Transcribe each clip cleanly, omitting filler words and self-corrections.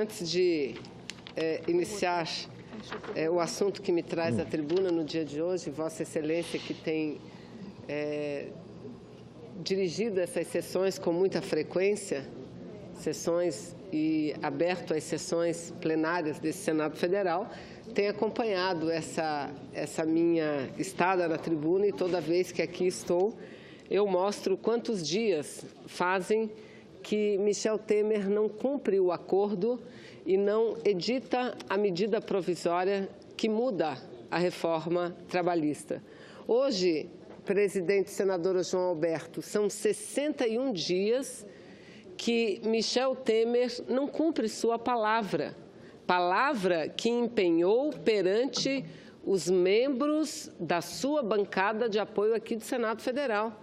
Antes de iniciar o assunto que me traz à tribuna no dia de hoje, Vossa Excelência, que tem dirigido essas sessões com muita frequência, sessões e aberto às sessões plenárias desse Senado Federal, tem acompanhado essa minha estada na tribuna e toda vez que aqui estou, eu mostro quantos dias fazem que Michel Temer não cumpre o acordo e não edita a medida provisória que muda a reforma trabalhista. Hoje, presidente senadora João Alberto, são 61 dias que Michel Temer não cumpre sua palavra que empenhou perante os membros da sua bancada de apoio aqui do Senado Federal,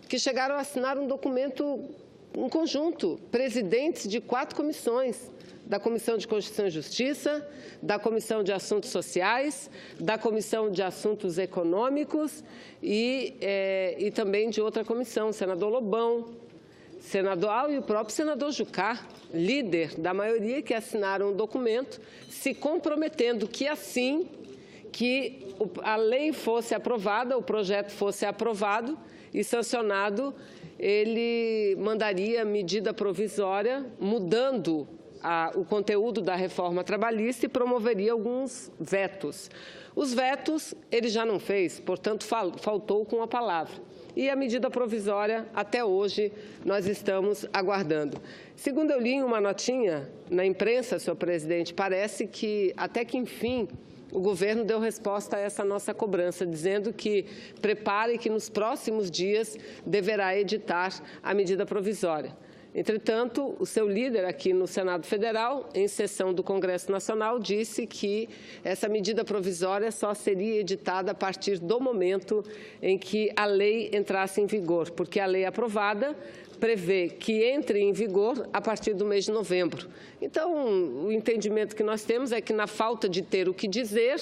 que chegaram a assinar um documento em conjunto, presidentes de 4 comissões, da Comissão de Constituição e Justiça, da Comissão de Assuntos Sociais, da Comissão de Assuntos Econômicos e também de outra comissão, senador Lobão, e o próprio senador Jucá, líder da maioria, que assinaram um documento se comprometendo que assim que a lei fosse aprovada, o projeto fosse aprovado e sancionado, ele mandaria medida provisória mudando o conteúdo da reforma trabalhista e promoveria alguns vetos. Os vetos ele já não fez, portanto, faltou com a palavra. E a medida provisória, até hoje, nós estamos aguardando. Segundo eu li em uma notinha na imprensa, senhor presidente, parece que, até que enfim, o governo deu resposta a essa nossa cobrança, dizendo que prepare que nos próximos dias deverá editar a medida provisória. Entretanto, o seu líder aqui no Senado Federal, em sessão do Congresso Nacional, disse que essa medida provisória só seria editada a partir do momento em que a lei entrasse em vigor, porque a lei aprovada prevê que entre em vigor a partir do mês de novembro. Então, o entendimento que nós temos é que, na falta de ter o que dizer,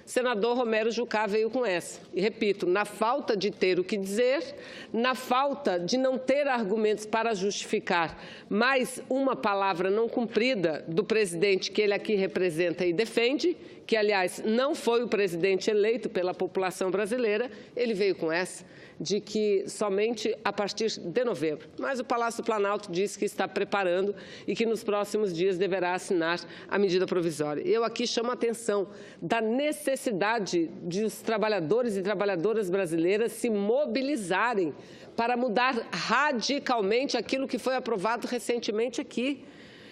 senador Romero Jucá veio com essa. E, repito, na falta de ter o que dizer, na falta de não ter argumentos para justificar mais uma palavra não cumprida do presidente que ele aqui representa e defende, que, aliás, não foi o presidente eleito pela população brasileira, ele veio com essa, de que somente a partir de novembro. Mas o Palácio do Planalto disse que está preparando e que nos próximos dias deverá assinar a medida provisória. Eu aqui chamo a atenção da necessidade de os trabalhadores e trabalhadoras brasileiras se mobilizarem para mudar radicalmente aquilo que foi aprovado recentemente aqui.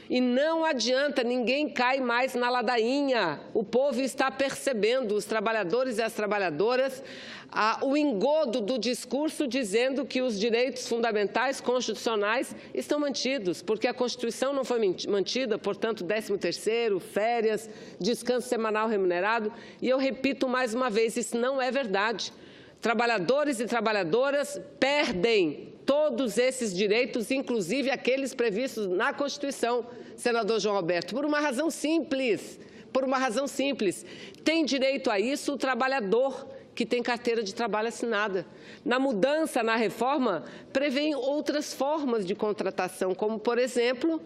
E não adianta, ninguém cai mais na ladainha. O povo está percebendo, os trabalhadores e as trabalhadoras, o engodo do discurso dizendo que os direitos fundamentais constitucionais estão mantidos, porque a Constituição não foi mantida, portanto, 13º, férias, descanso semanal remunerado. E eu repito mais uma vez, isso não é verdade. Trabalhadores e trabalhadoras perdem todos esses direitos, inclusive aqueles previstos na Constituição, senador João Alberto, por uma razão simples, Tem direito a isso o trabalhador que tem carteira de trabalho assinada. Na mudança, na reforma, prevêem outras formas de contratação, como, por exemplo,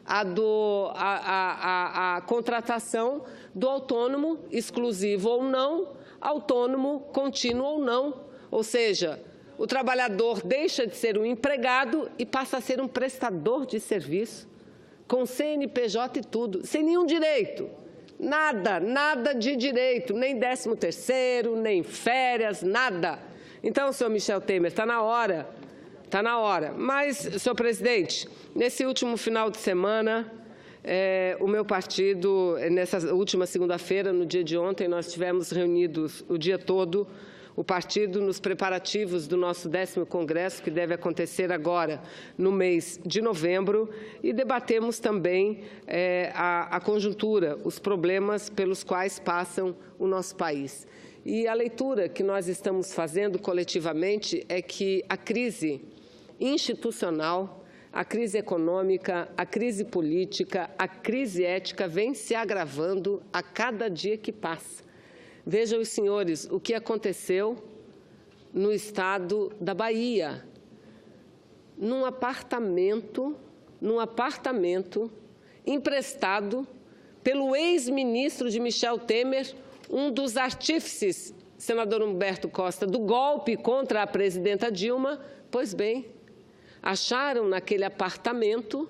a contratação do autônomo, exclusivo ou não, autônomo, contínuo ou não, ou seja, o trabalhador deixa de ser um empregado e passa a ser um prestador de serviço, com CNPJ e tudo, sem nenhum direito. Nada de direito, nem 13º, nem férias, nada. Então, senhor Michel Temer, está na hora. Mas, senhor presidente, nesse último final de semana, o meu partido, nessa última segunda-feira, no dia de ontem, nós estivemos reunidos o dia todo, o partido nos preparativos do nosso 10º Congresso, que deve acontecer agora no mês de novembro, e debatemos também a conjuntura, os problemas pelos quais passam o nosso país. E a leitura que nós estamos fazendo coletivamente é que a crise institucional, a crise econômica, a crise política, a crise ética vem se agravando a cada dia que passa. Vejam os senhores o que aconteceu no estado da Bahia. Num apartamento emprestado pelo ex-ministro de Michel Temer, um dos artífices, senador Humberto Costa, do golpe contra a presidenta Dilma. Pois bem, acharam naquele apartamento,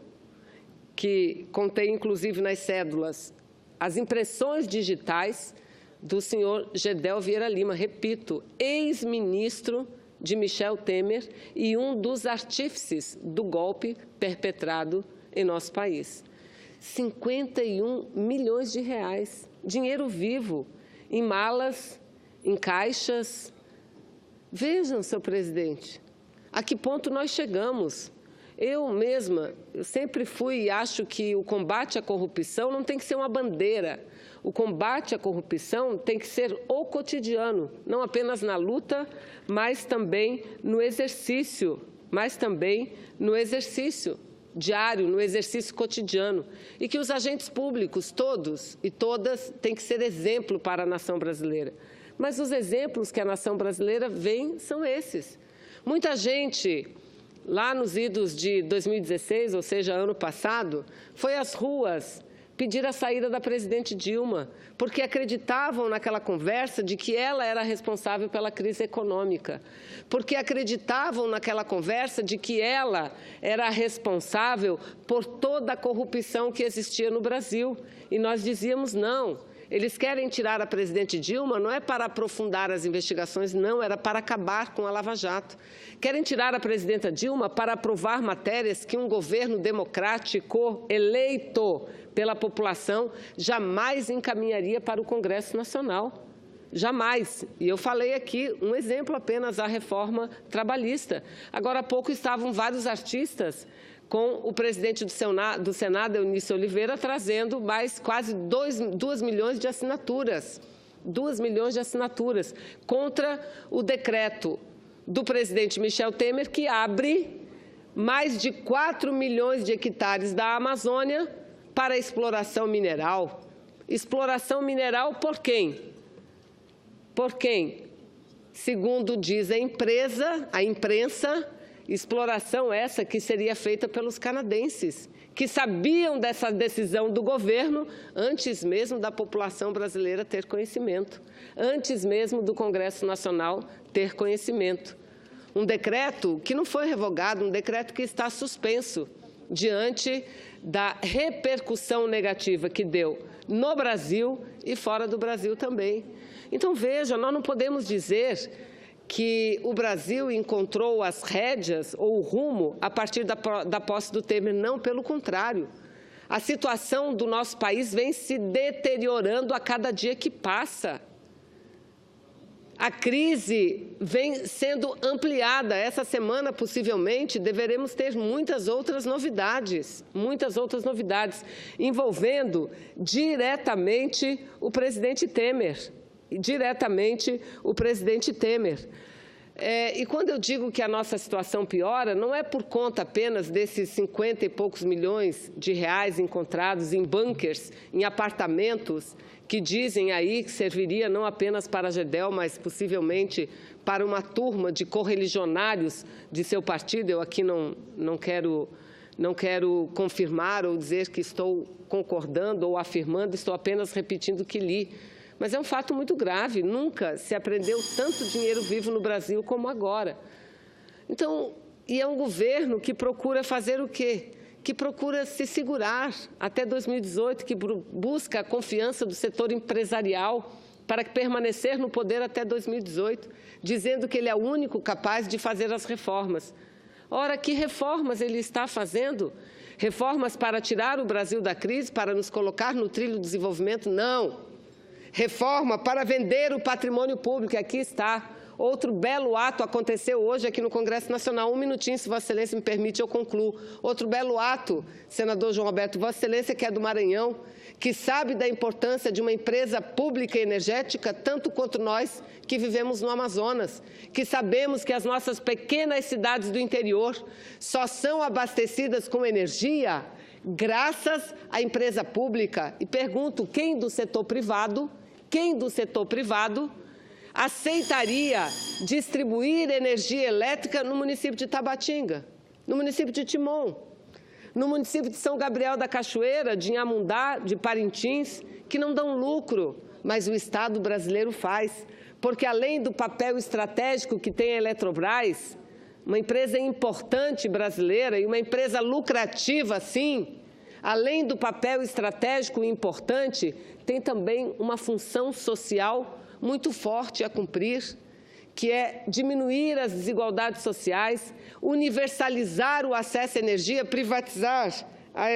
que contém, inclusive, nas cédulas, as impressões digitais do senhor Gedel Vieira Lima, repito, ex-ministro de Michel Temer e um dos artífices do golpe perpetrado em nosso país. 51 milhões de reais, dinheiro vivo, em malas, em caixas. Vejam, senhor presidente, a que ponto nós chegamos. Eu mesma, eu sempre fui e acho que o combate à corrupção não tem que ser uma bandeira. O combate à corrupção tem que ser o cotidiano, não apenas na luta, mas também no exercício, diário, no exercício cotidiano. E que os agentes públicos, todos e todas, têm que ser exemplo para a nação brasileira. Mas os exemplos que a nação brasileira vem são esses. Muita gente, lá nos idos de 2016, ou seja, ano passado, foi às ruas pedir a saída da presidente Dilma, porque acreditavam naquela conversa de que ela era responsável pela crise econômica, porque acreditavam naquela conversa de que ela era responsável por toda a corrupção que existia no Brasil. E nós dizíamos não. Eles querem tirar a presidente Dilma, não é para aprofundar as investigações, não, era para acabar com a Lava Jato. Querem tirar a presidenta Dilma para aprovar matérias que um governo democrático eleito pela população jamais encaminharia para o Congresso Nacional. Jamais. E eu falei aqui um exemplo apenas, a reforma trabalhista. Agora há pouco estavam vários artistas com o presidente do Senado, Eunício Oliveira, trazendo mais quase 2 milhões de assinaturas. 2 milhões de assinaturas contra o decreto do presidente Michel Temer, que abre mais de 4 milhões de hectares da Amazônia para exploração mineral. Exploração mineral por quem? Por quem? Segundo diz a imprensa, exploração essa que seria feita pelos canadenses, que sabiam dessa decisão do governo antes mesmo da população brasileira ter conhecimento, antes mesmo do Congresso Nacional ter conhecimento. Um decreto que não foi revogado, um decreto que está suspenso diante da repercussão negativa que deu no Brasil e fora do Brasil também. Então, veja, nós não podemos dizer que o Brasil encontrou as rédeas ou o rumo a partir da posse do Temer. Não, pelo contrário. A situação do nosso país vem se deteriorando a cada dia que passa. A crise vem sendo ampliada. Essa semana, possivelmente, deveremos ter muitas outras novidades, envolvendo diretamente o presidente Temer. E quando eu digo que a nossa situação piora, não é por conta apenas desses 50 e poucos milhões de reais encontrados em bunkers, em apartamentos, que dizem aí que serviria não apenas para Gedel, mas possivelmente para uma turma de correligionários de seu partido. Eu aqui não quero confirmar ou dizer que estou concordando ou afirmando, estou apenas repetindo o que li. Mas é um fato muito grave, nunca se apreendeu tanto dinheiro vivo no Brasil como agora. Então, e é um governo que procura fazer o quê? Que procura se segurar até 2018, que busca a confiança do setor empresarial para permanecer no poder até 2018, dizendo que ele é o único capaz de fazer as reformas. Ora, que reformas ele está fazendo? Reformas para tirar o Brasil da crise, para nos colocar no trilho do desenvolvimento? Não. Reforma para vender o patrimônio público, aqui está. Outro belo ato aconteceu hoje aqui no Congresso Nacional. Um minutinho, se Vossa Excelência me permite, eu concluo. Outro belo ato, senador João Roberto, Vossa Excelência, que é do Maranhão, que sabe da importância de uma empresa pública e energética, tanto quanto nós que vivemos no Amazonas, que sabemos que as nossas pequenas cidades do interior só são abastecidas com energia graças à empresa pública. E pergunto, quem do setor privado aceitaria distribuir energia elétrica no município de Tabatinga, no município de Timon, no município de São Gabriel da Cachoeira, de Inhamundá, de Parintins, que não dão lucro, mas o Estado brasileiro faz, porque além do papel estratégico que tem a Eletrobras, uma empresa importante brasileira e uma empresa lucrativa, sim, além do papel estratégico e importante, tem também uma função social muito forte a cumprir, que é diminuir as desigualdades sociais, universalizar o acesso à energia, privatizar a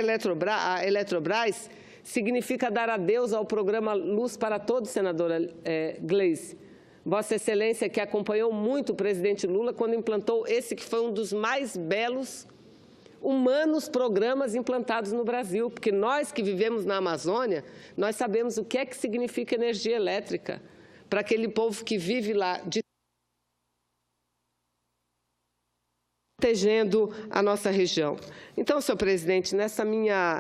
Eletrobras, significa dar adeus ao programa Luz para Todos, senadora Gleisi. Vossa Excelência, que acompanhou muito o presidente Lula quando implantou esse que foi um dos mais belos, humanos programas implantados no Brasil, porque nós que vivemos na Amazônia, nós sabemos o que é que significa energia elétrica para aquele povo que vive lá, protegendo a nossa região. Então, senhor presidente,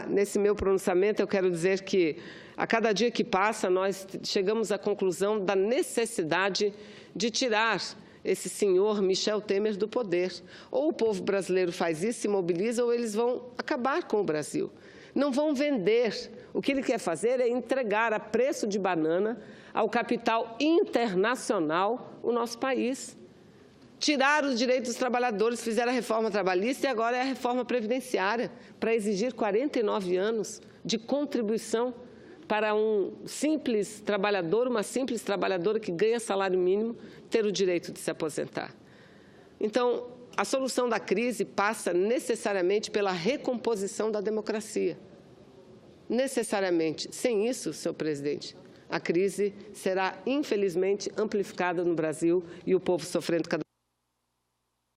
nesse meu pronunciamento, eu quero dizer que a cada dia que passa, nós chegamos à conclusão da necessidade de tirar esse senhor Michel Temer do poder. Ou o povo brasileiro faz isso, se mobiliza, ou eles vão acabar com o Brasil. Não vão vender. O que ele quer fazer é entregar a preço de banana ao capital internacional o nosso país. Tirar os direitos dos trabalhadores, fizeram a reforma trabalhista e agora é a reforma previdenciária, para exigir 49 anos de contribuição para um simples trabalhador, uma simples trabalhadora que ganha salário mínimo, ter o direito de se aposentar. Então, a solução da crise passa necessariamente pela recomposição da democracia. Necessariamente. Sem isso, senhor presidente, a crise será, infelizmente, amplificada no Brasil e o povo sofrendo cada